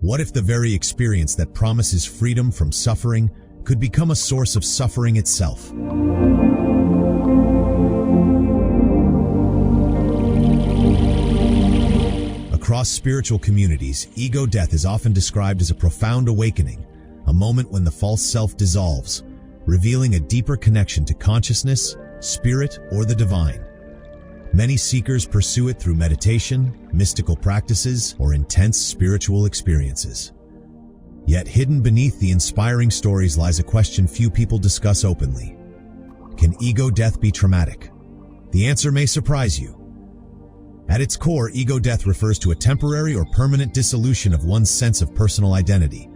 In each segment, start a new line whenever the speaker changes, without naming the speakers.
What if the very experience that promises freedom from suffering could become a source of suffering itself? Across spiritual communities, ego death is often described as a profound awakening, a moment when the false self dissolves, revealing a deeper connection to consciousness, spirit, or the divine. Many seekers pursue it through meditation, mystical practices, or intense spiritual experiences. Yet hidden beneath the inspiring stories lies a question few people discuss openly. Can ego death be traumatic? The answer may surprise you. At its core, ego death refers to a temporary or permanent dissolution of one's sense of personal identity.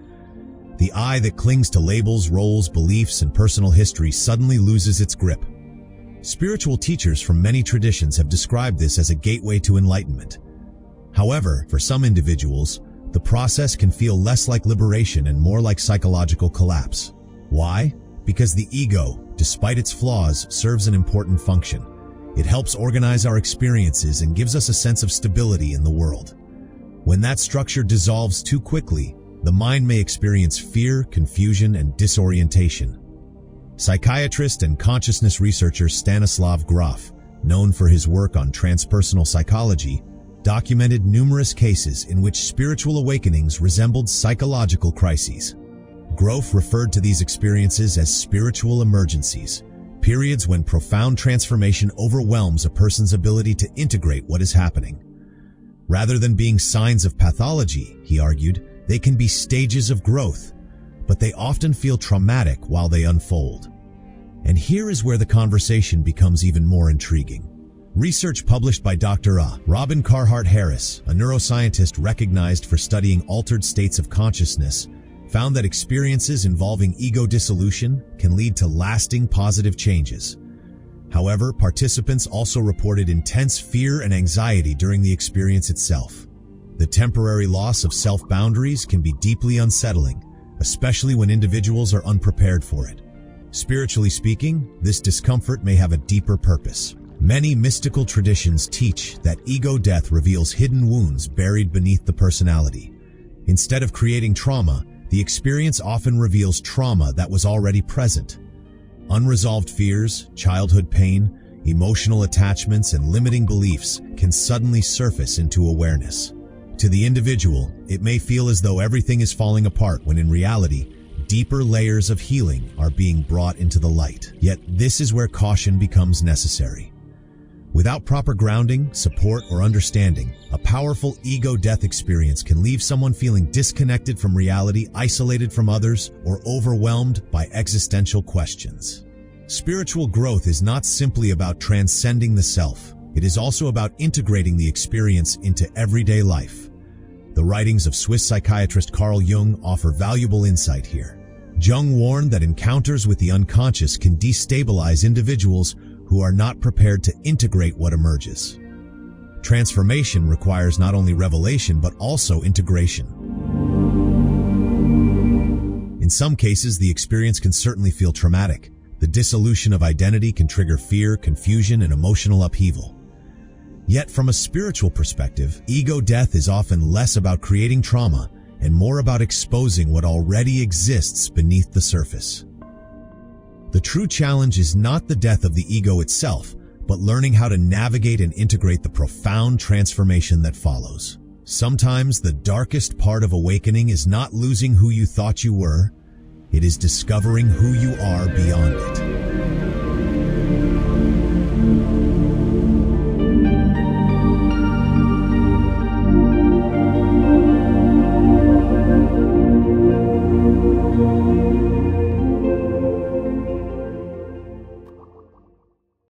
The I that clings to labels, roles, beliefs, and personal history suddenly loses its grip. Spiritual teachers from many traditions have described this as a gateway to enlightenment. However, for some individuals, the process can feel less like liberation and more like psychological collapse. Why? Because the ego, despite its flaws, serves an important function. It helps organize our experiences and gives us a sense of stability in the world. When that structure dissolves too quickly, the mind may experience fear, confusion, and disorientation. Psychiatrist and consciousness researcher Stanislav Grof, known for his work on transpersonal psychology, documented numerous cases in which spiritual awakenings resembled psychological crises. Grof referred to these experiences as spiritual emergencies, periods when profound transformation overwhelms a person's ability to integrate what is happening. Rather than being signs of pathology, he argued, they can be stages of growth, but they often feel traumatic while they unfold. And here is where the conversation becomes even more intriguing. Research published by Dr. Robin Carhart Harris, a neuroscientist recognized for studying altered states of consciousness, found that experiences involving ego dissolution can lead to lasting positive changes. However, participants also reported intense fear and anxiety during the experience itself. The temporary loss of self-boundaries can be deeply unsettling, especially when individuals are unprepared for it. Spiritually speaking, this discomfort may have a deeper purpose. Many mystical traditions teach that ego death reveals hidden wounds buried beneath the personality. Instead of creating trauma, the experience often reveals trauma that was already present. Unresolved fears, childhood pain, emotional attachments, and limiting beliefs can suddenly surface into awareness. To the individual, it may feel as though everything is falling apart when in reality, deeper layers of healing are being brought into the light. Yet this is where caution becomes necessary. Without proper grounding, support, or understanding, a powerful ego death experience can leave someone feeling disconnected from reality, isolated from others, or overwhelmed by existential questions. Spiritual growth is not simply about transcending the self. It is also about integrating the experience into everyday life. The writings of Swiss psychiatrist Carl Jung offer valuable insight here. Jung warned that encounters with the unconscious can destabilize individuals who are not prepared to integrate what emerges. Transformation requires not only revelation but also integration. In some cases, the experience can certainly feel traumatic. The dissolution of identity can trigger fear, confusion, and emotional upheaval. Yet, from a spiritual perspective, ego death is often less about creating trauma and more about exposing what already exists beneath the surface. The true challenge is not the death of the ego itself, but learning how to navigate and integrate the profound transformation that follows. Sometimes the darkest part of awakening is not losing who you thought you were, it is discovering who you are beyond it.